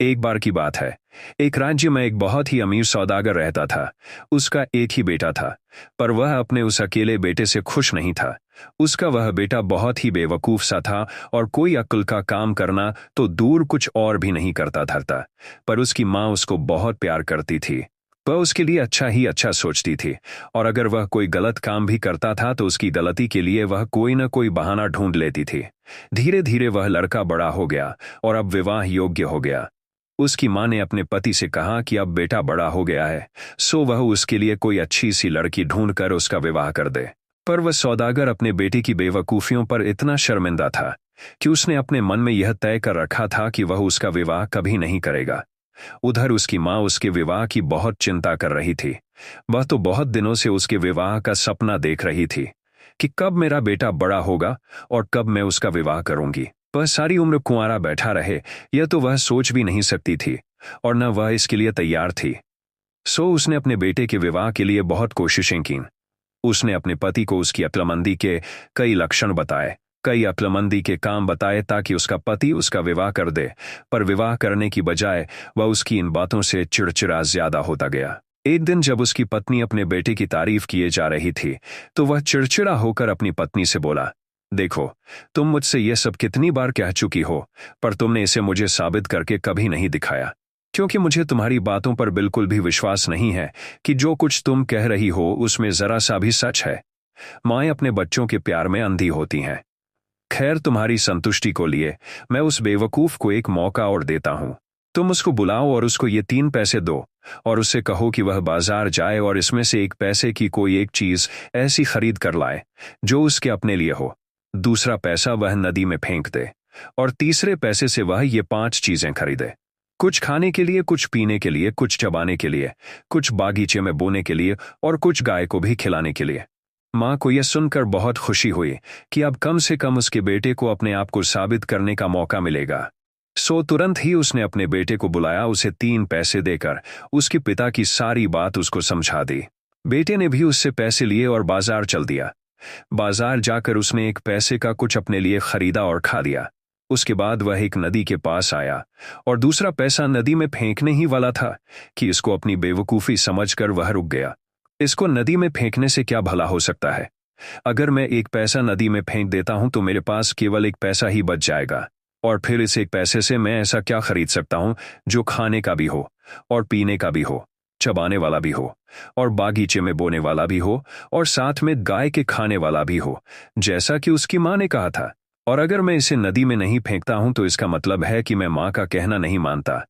एक बार की बात है। एक राज्य में एक बहुत ही अमीर सौदागर रहता था। उसका एक ही बेटा था, पर वह अपने उस अकेले बेटे से खुश नहीं था। उसका वह बेटा बहुत ही बेवकूफ सा था और कोई अक्ल का काम करना तो दूर कुछ और भी नहीं करता धरता। पर उसकी माँ उसको बहुत प्यार करती थी। वह उसके लिए अच्छा ही अच्छा सोचती थी, और अगर वह कोई गलत काम भी करता था तो उसकी गलती के लिए वह कोई न कोई बहाना ढूंढ लेती थी। धीरे धीरे वह लड़का बड़ा हो गया और अब विवाह योग्य हो गया। उसकी माँ ने अपने पति से कहा कि अब बेटा बड़ा हो गया है, सो वह उसके लिए कोई अच्छी सी लड़की ढूंढकर उसका विवाह कर दे। पर वह सौदागर अपने बेटे की बेवकूफियों पर इतना शर्मिंदा था कि उसने अपने मन में यह तय कर रखा था कि वह उसका विवाह कभी नहीं करेगा। उधर उसकी माँ उसके विवाह की बहुत चिंता कर रही थी। वह तो बहुत दिनों से उसके विवाह का सपना देख रही थी कि कब मेरा बेटा बड़ा होगा और कब मैं उसका विवाह करूंगी। वह सारी उम्र कुंवारा बैठा रहे, यह तो वह सोच भी नहीं सकती थी, और न वह इसके लिए तैयार थी। सो उसने अपने बेटे के विवाह के लिए बहुत कोशिशें की। उसने अपने पति को उसकी अक्लमंदी के कई लक्षण बताए, कई अक्लमंदी के काम बताए ताकि उसका पति उसका विवाह कर दे, पर विवाह करने की बजाय वह उसकी इन बातों से चिड़चिड़ा ज्यादा होता गया। एक दिन जब उसकी पत्नी अपने बेटे की तारीफ किए जा रही थी, तो वह चिड़चिड़ा होकर अपनी पत्नी से बोला, देखो, तुम मुझसे यह सब कितनी बार कह चुकी हो, पर तुमने इसे मुझे साबित करके कभी नहीं दिखाया, क्योंकि मुझे तुम्हारी बातों पर बिल्कुल भी विश्वास नहीं है कि जो कुछ तुम कह रही हो उसमें जरा सा भी सच है। माएं अपने बच्चों के प्यार में अंधी होती हैं। खैर, तुम्हारी संतुष्टि को लिए मैं उस बेवकूफ को एक मौका और देता हूं। तुम उसको बुलाओ और उसको ये 3 पैसे दो, और उससे कहो कि वह बाजार जाए और इसमें से 1 पैसे की कोई एक चीज ऐसी खरीद कर लाए जो उसके अपने लिए हो। दूसरा पैसा वह नदी में फेंक दे, और तीसरे पैसे से वह ये 5 चीजें खरीदे। कुछ खाने के लिए, कुछ पीने के लिए, कुछ चबाने के लिए, कुछ बागीचे में बोने के लिए, और कुछ गाय को भी खिलाने के लिए। माँ को यह सुनकर बहुत खुशी हुई कि अब कम से कम उसके बेटे को अपने आप को साबित करने का मौका मिलेगा। सो तुरंत ही उसने अपने बेटे को बुलाया, उसे 3 पैसे देकर उसके पिता की सारी बात उसको समझा दी। बेटे ने भी उससे पैसे लिए और बाजार चल दिया। बाजार जाकर उसने 1 पैसे का कुछ अपने लिए खरीदा और खा लिया। उसके बाद वह एक नदी के पास आया, और दूसरा पैसा नदी में फेंकने ही वाला था कि इसको अपनी बेवकूफ़ी समझकर वह रुक गया। इसको नदी में फेंकने से क्या भला हो सकता है? अगर मैं 1 पैसा नदी में फेंक देता हूं तो मेरे पास केवल 1 पैसा ही बच जाएगा, और फिर इस 1 पैसे से मैं ऐसा क्या खरीद सकता हूं जो खाने का भी हो, और पीने का भी हो, चबाने वाला भी हो, और बागीचे में बोने वाला भी हो, और साथ में गाय के खाने वाला भी हो, जैसा कि उसकी माँ ने कहा था। और अगर मैं इसे नदी में नहीं फेंकता हूं तो इसका मतलब है कि मैं माँ का कहना नहीं मानता।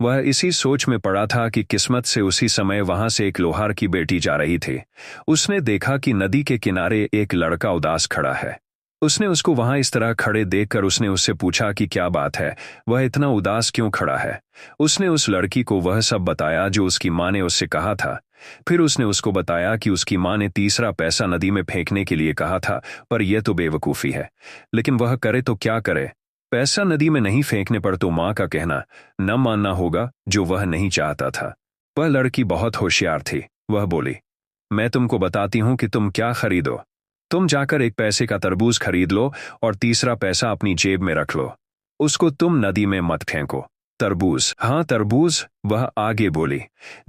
वह इसी सोच में पड़ा था कि किस्मत से उसी समय वहां से एक लोहार की बेटी जा रही थी। उसने देखा कि नदी के किनारे एक लड़का उदास खड़ा है। उसने उसको वहां इस तरह खड़े देखकर उसने उससे पूछा कि क्या बात है, वह इतना उदास क्यों खड़ा है। उसने उस लड़की को वह सब बताया जो उसकी माँ ने उससे कहा था। फिर उसने उसको बताया कि उसकी माँ ने तीसरा पैसा नदी में फेंकने के लिए कहा था, पर यह तो बेवकूफ़ी है, लेकिन वह करे तो क्या करे। पैसा नदी में नहीं फेंकने पर तो माँ का कहना न मानना होगा, जो वह नहीं चाहता था। वह लड़की बहुत होशियार थी। वह बोली, मैं तुमको बताती हूं कि तुम क्या खरीदो। तुम जाकर 1 पैसे का तरबूज खरीद लो और तीसरा पैसा अपनी जेब में रख लो। उसको तुम नदी में मत फेंको। तरबूज, हाँ तरबूज, वह आगे बोली।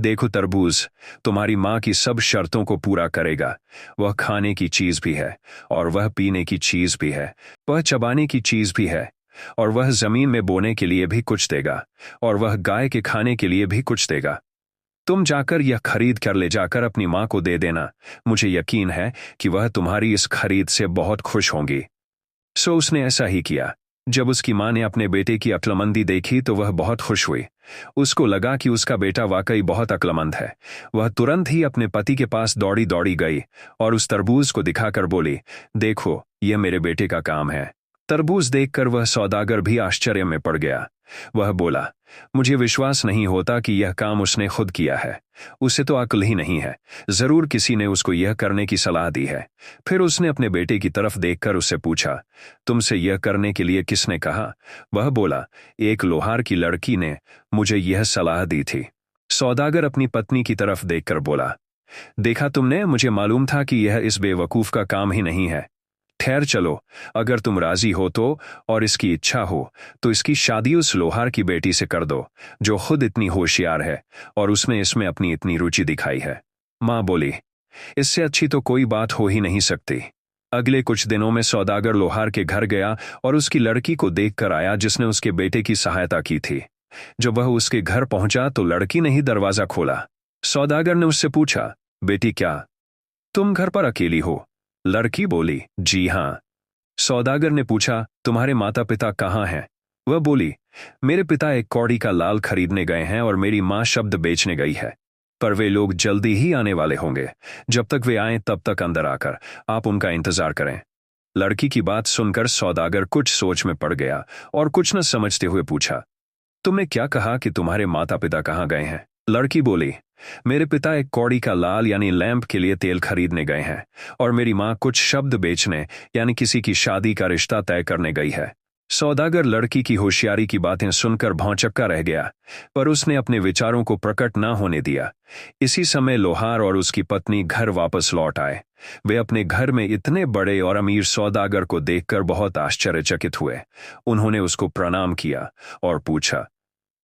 देखो तरबूज तुम्हारी माँ की सब शर्तों को पूरा करेगा। वह खाने की चीज भी है, और वह पीने की चीज भी है, वह चबाने की चीज भी है, और वह जमीन में बोने के लिए भी कुछ देगा, और वह गाय के खाने के लिए भी कुछ देगा। तुम जाकर यह खरीद कर ले जाकर अपनी माँ को दे देना। मुझे यकीन है कि वह तुम्हारी इस खरीद से बहुत खुश होंगी। सो उसने ऐसा ही किया। जब उसकी माँ ने अपने बेटे की अक्लमंदी देखी तो वह बहुत खुश हुई। उसको लगा कि उसका बेटा वाकई बहुत अक्लमंद है। वह तुरंत ही अपने पति के पास दौड़ी दौड़ी गई और उस तरबूज को दिखाकर बोली, देखो यह मेरे बेटे का काम है। तरबूज देखकर वह सौदागर भी आश्चर्य में पड़ गया। वह बोला, मुझे विश्वास नहीं होता कि यह काम उसने खुद किया है। उसे तो अक्ल ही नहीं है। जरूर किसी ने उसको यह करने की सलाह दी है। फिर उसने अपने बेटे की तरफ देखकर उससे पूछा, तुमसे यह करने के लिए किसने कहा? वह बोला, एक लोहार की लड़की ने मुझे यह सलाह दी थी। सौदागर अपनी पत्नी की तरफ देखकर बोला, देखा तुमने, मुझे मालूम था कि यह इस बेवकूफ का काम ही नहीं है। ठहर चलो, अगर तुम राजी हो तो और इसकी इच्छा हो तो इसकी शादी उस लोहार की बेटी से कर दो जो खुद इतनी होशियार है और उसने इसमें अपनी इतनी रुचि दिखाई है। माँ बोली, इससे अच्छी तो कोई बात हो ही नहीं सकती। अगले कुछ दिनों में सौदागर लोहार के घर गया और उसकी लड़की को देखकर आया जिसने उसके बेटे की सहायता की थी। जब वह उसके घर पहुंचा तो लड़की ने ही दरवाजा खोला। सौदागर ने उससे पूछा, बेटी क्या तुम घर पर अकेली हो? लड़की बोली, जी हाँ। सौदागर ने पूछा, तुम्हारे माता पिता कहाँ हैं? वह बोली, मेरे पिता एक कौड़ी का लाल खरीदने गए हैं और मेरी माँ शब्द बेचने गई है, पर वे लोग जल्दी ही आने वाले होंगे। जब तक वे आएं तब तक अंदर आकर आप उनका इंतजार करें। लड़की की बात सुनकर सौदागर कुछ सोच में पड़ गया और कुछ न समझते हुए पूछा, तुमने क्या कहा कि तुम्हारे माता पिता कहाँ गए हैं? लड़की बोली, मेरे पिता एक कौड़ी का लाल यानी लैंप के लिए तेल खरीदने गए हैं और मेरी माँ कुछ शब्द बेचने यानी किसी की शादी का रिश्ता तय करने गई है। सौदागर लड़की की होशियारी की बातें सुनकर भौंचक्का रह गया, पर उसने अपने विचारों को प्रकट ना होने दिया। इसी समय लोहार और उसकी पत्नी घर वापस लौट आए। वे अपने घर में इतने बड़े और अमीर सौदागर को देखकर बहुत आश्चर्यचकित हुए। उन्होंने उसको प्रणाम किया और पूछा,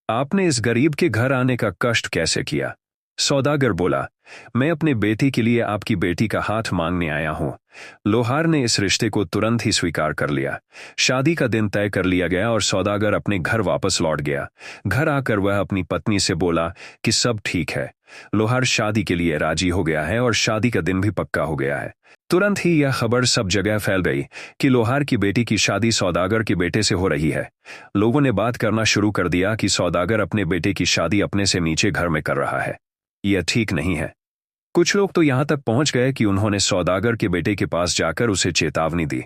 आपने इस गरीब के घर आने का कष्ट कैसे किया? सौदागर बोला, मैं अपने बेटी के लिए आपकी बेटी का हाथ मांगने आया हूं। लोहार ने इस रिश्ते को तुरंत ही स्वीकार कर लिया। शादी का दिन तय कर लिया गया और सौदागर अपने घर वापस लौट गया। घर आकर वह अपनी पत्नी से बोला कि सब ठीक है, लोहार शादी के लिए राजी हो गया है और शादी का दिन भी पक्का हो गया है। तुरंत ही यह खबर सब जगह फैल गई कि लोहार की बेटी की शादी सौदागर के बेटे से हो रही है। लोगों ने बात करना शुरू कर दिया कि सौदागर अपने बेटे की शादी अपने से नीचे घर में कर रहा है। यह ठीक नहीं है। कुछ लोग तो यहां तक पहुंच गए कि उन्होंने सौदागर के बेटे के पास जाकर उसे चेतावनी दी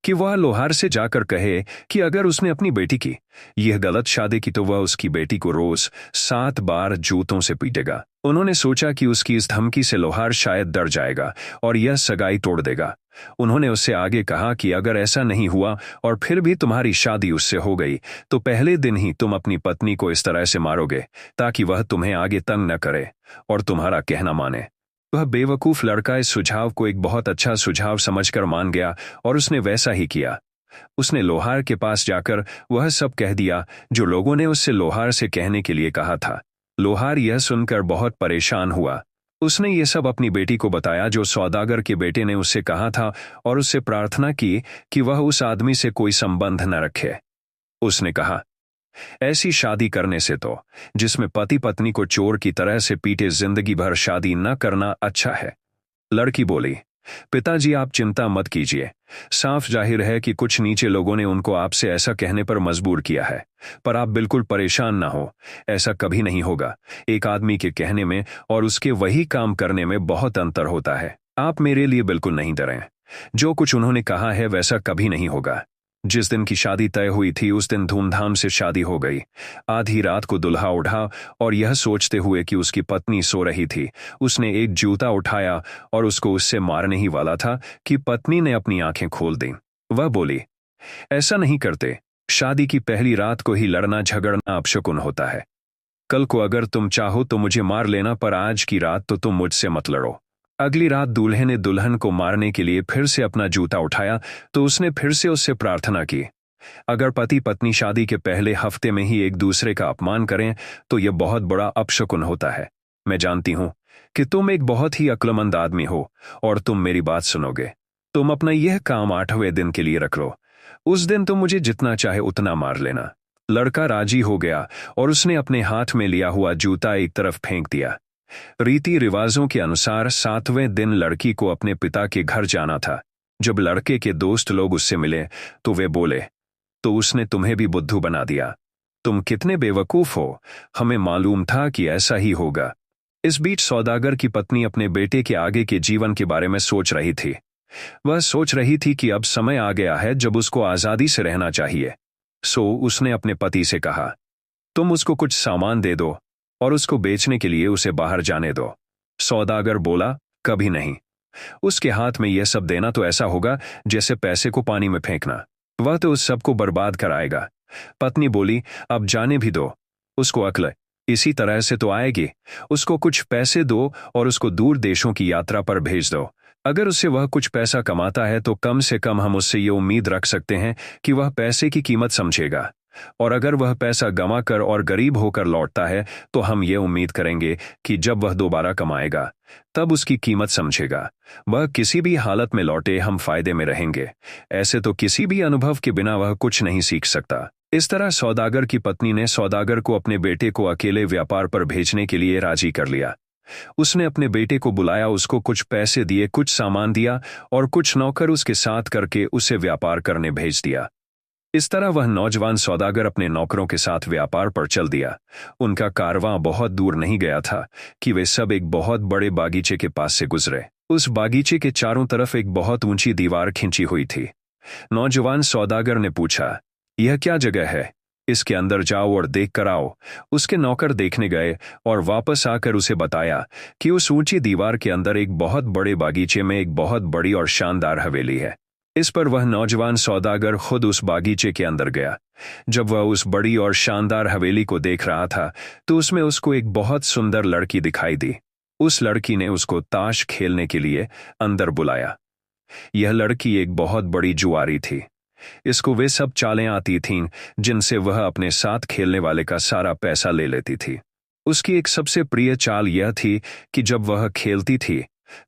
कि वह लोहार से जाकर कहे कि अगर उसने अपनी बेटी की यह गलत शादी की तो वह उसकी बेटी को रोज 7 बार जूतों से पीटेगा। उन्होंने सोचा कि उसकी इस धमकी से लोहार शायद डर जाएगा और यह सगाई तोड़ देगा। उन्होंने उससे आगे कहा कि अगर ऐसा नहीं हुआ और फिर भी तुम्हारी शादी उससे हो गई तो पहले दिन ही तुम अपनी पत्नी को इस तरह से मारोगे ताकि वह तुम्हें आगे तंग न करे और तुम्हारा कहना माने। वह बेवकूफ लड़का इस सुझाव को एक बहुत अच्छा सुझाव समझकर मान गया और उसने वैसा ही किया। उसने लोहार के पास जाकर वह सब कह दिया जो लोगों ने उससे लोहार से कहने के लिए कहा था। लोहार यह सुनकर बहुत परेशान हुआ। उसने ये सब अपनी बेटी को बताया जो सौदागर के बेटे ने उससे कहा था और उससे प्रार्थना की कि वह उस आदमी से कोई संबंध न रखे। उसने कहा, ऐसी शादी करने से तो जिसमें पति पत्नी को चोर की तरह से पीटे जिंदगी भर शादी न करना अच्छा है। लड़की बोली, पिताजी आप चिंता मत कीजिए, साफ जाहिर है कि कुछ नीचे लोगों ने उनको आपसे ऐसा कहने पर मजबूर किया है, पर आप बिल्कुल परेशान ना हो, ऐसा कभी नहीं होगा। एक आदमी के कहने में और उसके वही काम करने में बहुत अंतर होता है। आप मेरे लिए बिल्कुल नहीं डरें, जो कुछ उन्होंने कहा है वैसा कभी नहीं होगा। जिस दिन की शादी तय हुई थी उस दिन धूमधाम से शादी हो गई। आधी रात को दुल्हा उठा और यह सोचते हुए कि उसकी पत्नी सो रही थी, उसने एक जूता उठाया और उसको उससे मारने ही वाला था कि पत्नी ने अपनी आंखें खोल दी। वह बोली, ऐसा नहीं करते, शादी की पहली रात को ही लड़ना झगड़ना अपशकुन होता है। कल को अगर तुम चाहो तो मुझे मार लेना, पर आज की रात तो तुम मुझसे मत लड़ो। अगली रात दूल्हे ने दुल्हन को मारने के लिए फिर से अपना जूता उठाया तो उसने फिर से उससे प्रार्थना की। अगर पति पत्नी शादी के पहले हफ्ते में ही एक दूसरे का अपमान करें तो यह बहुत बड़ा अपशकुन होता है। मैं जानती हूं कि तुम एक बहुत ही अक्लमंद आदमी हो और तुम मेरी बात सुनोगे। तुम अपना यह काम 8वें दिन के लिए रख लो। उस दिन तुम मुझे जितना चाहे उतना मार लेना। लड़का राजी हो गया और उसने अपने हाथ में लिया हुआ जूता एक तरफ फेंक दिया। रीति रिवाजों के अनुसार 7वें दिन लड़की को अपने पिता के घर जाना था। जब लड़के के दोस्त लोग उससे मिले तो वे बोले, तो उसने तुम्हें भी बुद्धू बना दिया। तुम कितने बेवकूफ हो, हमें मालूम था कि ऐसा ही होगा। इस बीच सौदागर की पत्नी अपने बेटे के आगे के जीवन के बारे में सोच रही थी। वह सोच रही थी कि अब समय आ गया है जब उसको आजादी से रहना चाहिए। सो उसने अपने पति से कहा, तुम उसको कुछ सामान दे दो और उसको बेचने के लिए उसे बाहर जाने दो। सौदागर बोला, कभी नहीं। उसके हाथ में यह सब देना तो ऐसा होगा जैसे पैसे को पानी में फेंकना। वह तो उस सब को बर्बाद कराएगा। पत्नी बोली, अब जाने भी दो, उसको अक्ल इसी तरह से तो आएगी। उसको कुछ पैसे दो और उसको दूर देशों की यात्रा पर भेज दो अगर उससे वह कुछ पैसा कमाता है तो कम से कम हम उससे ये उम्मीद रख सकते हैं कि वह पैसे की कीमत समझेगा। और अगर वह पैसा गंवाकर और गरीब होकर लौटता है तो हम ये उम्मीद करेंगे कि जब वह दोबारा कमाएगा तब उसकी कीमत समझेगा। वह किसी भी हालत में लौटे, हम फायदे में रहेंगे। ऐसे तो किसी भी अनुभव के बिना वह कुछ नहीं सीख सकता। इस तरह सौदागर की पत्नी ने सौदागर को अपने बेटे को अकेले व्यापार पर भेजने के लिए राजी कर लिया। उसने अपने बेटे को बुलाया, उसको कुछ पैसे दिए, कुछ सामान दिया और कुछ नौकर उसके साथ करके उसे व्यापार करने भेज दिया। इस तरह वह नौजवान सौदागर अपने नौकरों के साथ व्यापार पर चल दिया। उनका कारवां बहुत दूर नहीं गया था कि वे सब एक बहुत बड़े बागीचे के पास से गुजरे। उस बागीचे के चारों तरफ एक बहुत ऊंची दीवार खींची हुई थी। नौजवान सौदागर ने पूछा, यह क्या जगह है? इसके अंदर जाओ और देख कर आओ। उसके नौकर देखने गए और वापस आकर उसे बताया कि उस ऊंची दीवार के अंदर एक बहुत बड़े बागीचे में एक बहुत बड़ी और शानदार हवेली है। इस पर वह नौजवान सौदागर खुद उस बागीचे के अंदर गया। जब वह उस बड़ी और शानदार हवेली को देख रहा था तो उसमें उसको एक बहुत सुंदर लड़की दिखाई दी। उस लड़की ने उसको ताश खेलने के लिए अंदर बुलाया। यह लड़की एक बहुत बड़ी जुआरी थी। इसको वे सब चालें आती थीं जिनसे वह अपने साथ खेलने वाले का सारा पैसा ले लेती थी। उसकी एक सबसे प्रिय चाल यह थी कि जब वह खेलती थी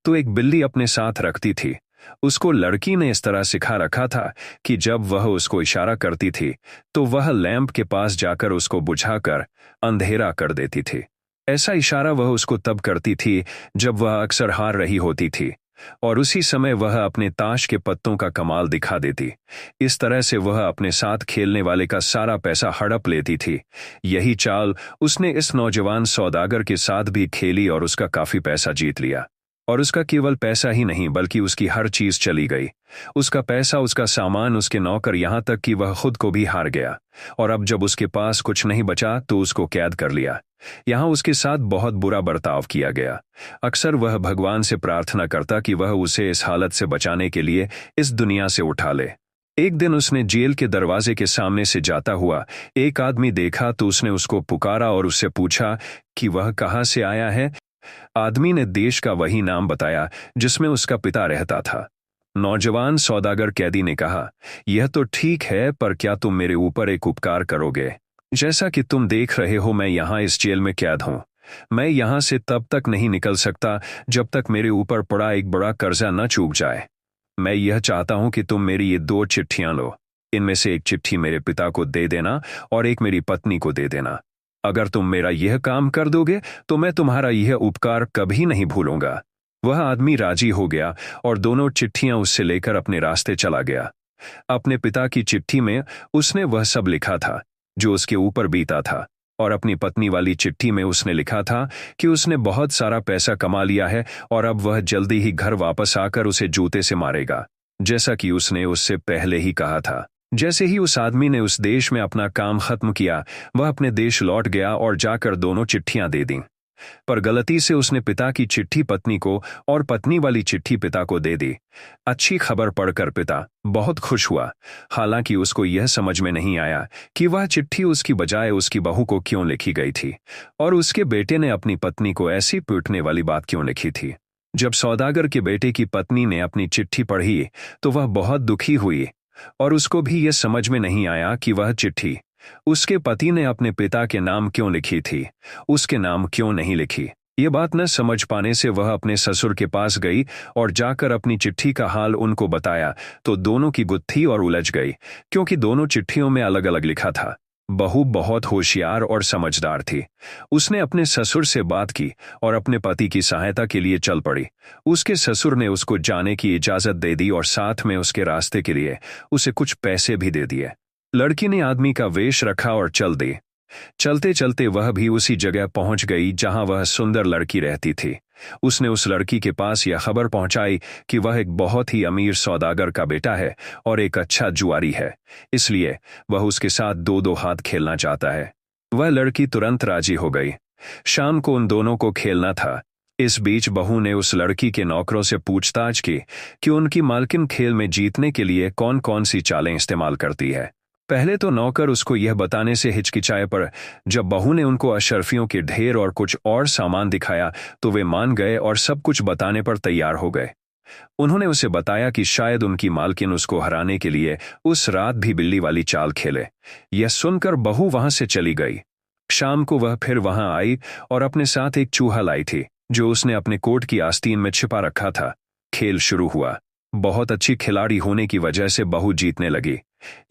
तो एक बिल्ली अपने साथ रखती थी। उसको लड़की ने इस तरह सिखा रखा था कि जब वह उसको इशारा करती थी तो वह लैंप के पास जाकर उसको बुझाकर अंधेरा कर देती थी। ऐसा इशारा वह उसको तब करती थी जब वह अक्सर हार रही होती थी और उसी समय वह अपने ताश के पत्तों का कमाल दिखा देती। इस तरह से वह अपने साथ खेलने वाले का सारा पैसा हड़प लेती थी। यही चाल उसने इस नौजवान सौदागर के साथ भी खेली और उसका काफी पैसा जीत लिया। और उसका केवल पैसा ही नहीं बल्कि उसकी हर चीज चली गई। उसका पैसा, उसका सामान, उसके नौकर, यहां तक कि वह खुद को भी हार गया। और अब जब उसके पास कुछ नहीं बचा तो उसको कैद कर लिया। यहां उसके साथ बहुत बुरा बर्ताव किया गया। अक्सर वह भगवान से प्रार्थना करता कि वह उसे इस हालत से बचाने के लिए इस दुनिया से उठा ले। एक दिन उसने जेल के दरवाजे के सामने से जाता हुआ एक आदमी देखा तो उसने उसको पुकारा और उससे पूछा कि वह कहाँ से आया है। आदमी ने देश का वही नाम बताया जिसमें उसका पिता रहता था। नौजवान सौदागर कैदी ने कहा, यह तो ठीक है, पर क्या तुम मेरे ऊपर एक उपकार करोगे? जैसा कि तुम देख रहे हो मैं यहाँ इस जेल में कैद हूँ। मैं यहाँ से तब तक नहीं निकल सकता जब तक मेरे ऊपर पड़ा एक बड़ा कर्जा न चूक जाए। मैं यह चाहता हूँ कि तुम मेरी ये 2 चिट्ठियां लो। इनमें से एक चिट्ठी मेरे पिता को दे देना और एक मेरी पत्नी को दे देना। अगर तुम मेरा यह काम कर दोगे तो मैं तुम्हारा यह उपकार कभी नहीं भूलूंगा। वह आदमी राजी हो गया और दोनों चिट्ठियां उससे लेकर अपने रास्ते चला गया। अपने पिता की चिट्ठी में उसने वह सब लिखा था जो उसके ऊपर बीता था और अपनी पत्नी वाली चिट्ठी में उसने लिखा था कि उसने बहुत सारा पैसा कमा लिया है और अब वह जल्दी ही घर वापस आकर उसे जूते से मारेगा, जैसा कि उसने उससे पहले ही कहा था। जैसे ही उस आदमी ने उस देश में अपना काम खत्म किया वह अपने देश लौट गया और जाकर दोनों चिट्ठियां दे दी। पर गलती से उसने पिता की चिट्ठी पत्नी को और पत्नी वाली चिट्ठी पिता को दे दी। अच्छी खबर पढ़कर पिता बहुत खुश हुआ, हालांकि उसको यह समझ में नहीं आया कि वह चिट्ठी उसकी बजाय उसकी बहू को क्यों लिखी गई थी और उसके बेटे ने अपनी पत्नी को ऐसी पीटने वाली बात क्यों लिखी थी। जब सौदागर के बेटे की पत्नी ने अपनी चिट्ठी पढ़ी तो वह बहुत दुखी हुई और उसको भी यह समझ में नहीं आया कि वह चिट्ठी उसके पति ने अपने पिता के नाम क्यों लिखी थी, उसके नाम क्यों नहीं लिखी। ये बात न समझ पाने से वह अपने ससुर के पास गई और जाकर अपनी चिट्ठी का हाल उनको बताया तो दोनों की गुत्थी और उलझ गई, क्योंकि दोनों चिट्ठियों में अलग अलग लिखा था। बहू बहुत होशियार और समझदार थी। उसने अपने ससुर से बात की और अपने पति की सहायता के लिए चल पड़ी। उसके ससुर ने उसको जाने की इजाजत दे दी और साथ में उसके रास्ते के लिए उसे कुछ पैसे भी दे दिए। लड़की ने आदमी का वेश रखा और चल दी। चलते चलते वह भी उसी जगह पहुंच गई जहां वह सुंदर लड़की रहती थी। उसने उस लड़की के पास यह खबर पहुंचाई कि वह एक बहुत ही अमीर सौदागर का बेटा है और एक अच्छा जुआरी है, इसलिए वह उसके साथ 2-2 हाथ खेलना चाहता है। वह लड़की तुरंत राजी हो गई। शाम को उन दोनों को खेलना था। इस बीच बहू ने उस लड़की के नौकरों से पूछताछ की कि उनकी मालकिन खेल में जीतने के लिए कौन कौन सी चालें इस्तेमाल करती है। पहले तो नौकर उसको यह बताने से हिचकिचाए, पर जब बहू ने उनको अशर्फियों के ढेर और कुछ और सामान दिखाया तो वे मान गए और सब कुछ बताने पर तैयार हो गए। उन्होंने उसे बताया कि शायद उनकी मालकिन उसको हराने के लिए उस रात भी बिल्ली वाली चाल खेले। यह सुनकर बहू वहां से चली गई। शाम को वह फिर वहां आई और अपने साथ एक चूहा लाई थी जो उसने अपने कोट की आस्तीन में छिपा रखा था। खेल शुरू हुआ। बहुत अच्छी खिलाड़ी होने की वजह से बहू जीतने लगी।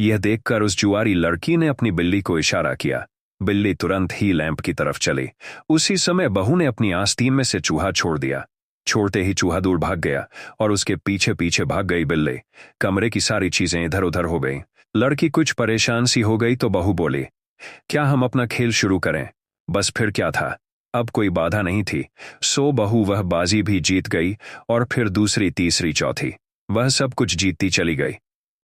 यह देखकर उस जुआरी लड़की ने अपनी बिल्ली को इशारा किया। बिल्ली तुरंत ही लैंप की तरफ चली। उसी समय बहू ने अपनी आस्तीन में से चूहा छोड़ दिया। छोड़ते ही चूहा दूर भाग गया और उसके पीछे पीछे भाग गई बिल्ली। कमरे की सारी चीजें इधर उधर हो गई। लड़की कुछ परेशान सी हो गई तो बहू बोली, क्या हम अपना खेल शुरू करें? बस फिर क्या था, अब कोई बाधा नहीं थी। सो बहू वह बाजी भी जीत गई और फिर दूसरी तीसरी चौथी, वह सब कुछ जीतती चली गई।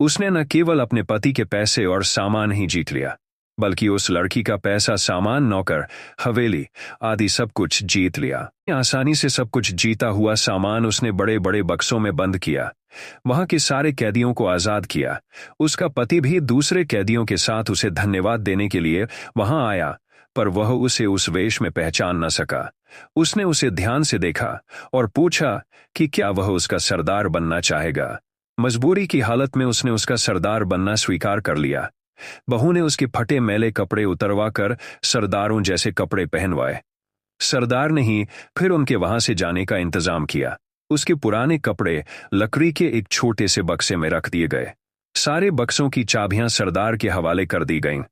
उसने न केवल अपने पति के पैसे और सामान ही जीत लिया, बल्कि उस लड़की का पैसा, सामान, नौकर, हवेली आदि सब कुछ जीत लिया। आसानी से सब कुछ जीता हुआ सामान उसने बड़े बड़े बक्सों में बंद किया। वहां के सारे कैदियों को आजाद किया। उसका पति भी दूसरे कैदियों के साथ उसे धन्यवाद देने के लिए वहां आया, पर वह उसे उस वेश में पहचान न सका। उसने उसे ध्यान से देखा और पूछा कि क्या वह उसका सरदार बनना चाहेगा। मजबूरी की हालत में उसने उसका सरदार बनना स्वीकार कर लिया। बहू ने उसके फटे मैले कपड़े उतरवा कर सरदारों जैसे कपड़े पहनवाए। सरदार ने ही फिर उनके वहां से जाने का इंतजाम किया। उसके पुराने कपड़े लकड़ी के एक छोटे से बक्से में रख दिए गए। सारे बक्सों की चाबियां सरदार के हवाले कर दी गईं,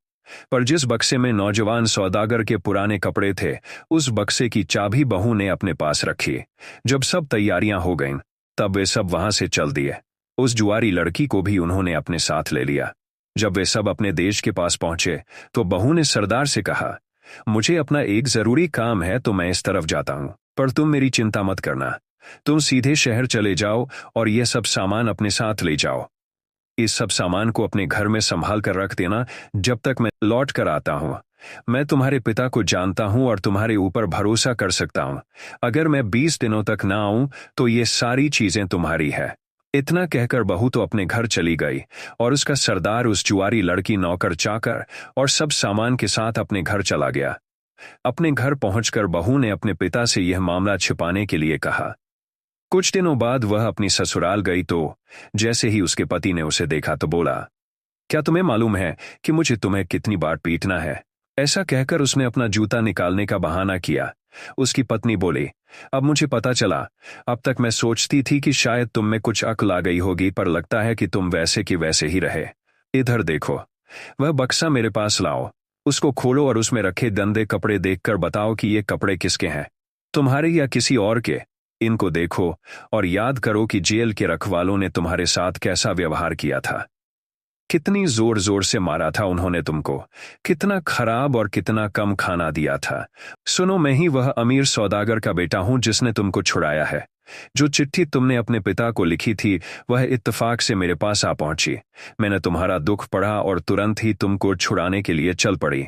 पर जिस बक्से में नौजवान सौदागर के पुराने कपड़े थे, उस बक्से की चाबी बहू ने अपने पास रखी। जब सब तैयारियां हो गईं, तब वे सब वहां से चल दिए। उस जुआरी लड़की को भी उन्होंने अपने साथ ले लिया। जब वे सब अपने देश के पास पहुंचे तो बहू ने सरदार से कहा, मुझे अपना एक जरूरी काम है तो मैं इस तरफ जाता हूं, पर तुम मेरी चिंता मत करना। तुम सीधे शहर चले जाओ और यह सब सामान अपने साथ ले जाओ। इस सब सामान को अपने घर में संभाल कर रख देना जब तक मैं लौट कर आता हूं। मैं तुम्हारे पिता को जानता हूं और तुम्हारे ऊपर भरोसा कर सकता हूं। अगर मैं 20 दिनों तक ना आऊं तो ये सारी चीजें तुम्हारी है। इतना कहकर बहू तो अपने घर चली गई और उसका सरदार, उस जुआरी लड़की, नौकर चाकर और सब सामान के साथ अपने घर चला गया। अपने घर पहुंचकर बहू ने अपने पिता से यह मामला छिपाने के लिए कहा। कुछ दिनों बाद वह अपनी ससुराल गई तो जैसे ही उसके पति ने उसे देखा तो बोला, क्या तुम्हें मालूम है कि मुझे तुम्हें कितनी बार पीटना है? ऐसा कहकर उसने अपना जूता निकालने का बहाना किया। उसकी पत्नी बोली, अब मुझे पता चला। अब तक मैं सोचती थी कि शायद तुम में कुछ अक्ल आ गई होगी, पर लगता है कि तुम वैसे की वैसे ही रहे। इधर देखो, वह बक्सा मेरे पास लाओ। उसको खोलो और उसमें रखे गंदे कपड़े देखकर बताओ कि ये कपड़े किसके हैं, तुम्हारे या किसी और के। इनको देखो और याद करो कि जेल के रखवालों ने तुम्हारे साथ कैसा व्यवहार किया था। कितनी जोर जोर से मारा था उन्होंने तुमको, कितना खराब और कितना कम खाना दिया था। सुनो, मैं ही वह अमीर सौदागर का बेटा हूं जिसने तुमको छुड़ाया है। जो चिट्ठी तुमने अपने पिता को लिखी थी वह इत्तेफाक से मेरे पास आ पहुंची। मैंने तुम्हारा दुख पढ़ा और तुरंत ही तुमको छुड़ाने के लिए चल पड़ी।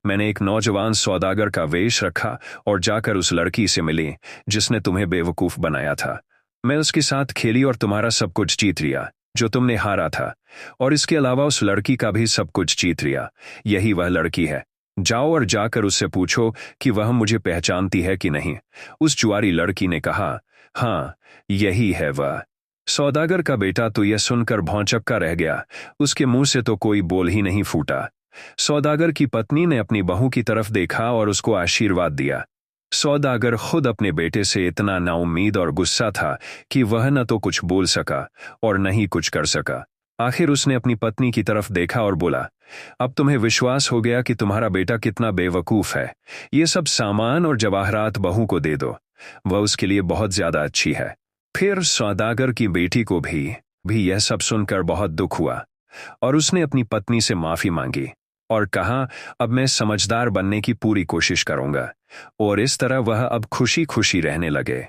मैंने एक नौजवान सौदागर का वेश रखा और जाकर उस लड़की से मिली जिसने तुम्हें बेवकूफ बनाया था। मैं उसके साथ खेली और तुम्हारा सब कुछ जीत लिया जो तुमने हारा था, और इसके अलावा उस लड़की का भी सब कुछ जीत लिया। यही वह लड़की है। जाओ और जाकर उससे पूछो कि वह मुझे पहचानती है कि नहीं। उस जुआरी लड़की ने कहा, हाँ, यही है वह। सौदागर का बेटा तो यह सुनकर भौंचक्का रह गया। उसके मुंह से तो कोई बोल ही नहीं फूटा। सौदागर की पत्नी ने अपनी बहू की तरफ देखा और उसको आशीर्वाद दिया। सौदागर खुद अपने बेटे से इतना नाउम्मीद और गुस्सा था कि वह न तो कुछ बोल सका और न ही कुछ कर सका। आखिर उसने अपनी पत्नी की तरफ देखा और बोला, अब तुम्हें विश्वास हो गया कि तुम्हारा बेटा कितना बेवकूफ है। ये सब सामान और जवाहरात बहू को दे दो, वह उसके लिए बहुत ज्यादा अच्छी है। फिर सौदागर की बेटी को भी यह सब सुनकर बहुत दुख हुआ और उसने अपनी पत्नी से माफी मांगी और कहा, अब मैं समझदार बनने की पूरी कोशिश करूंगा। और इस तरह वह अब खुशी खुशी रहने लगे।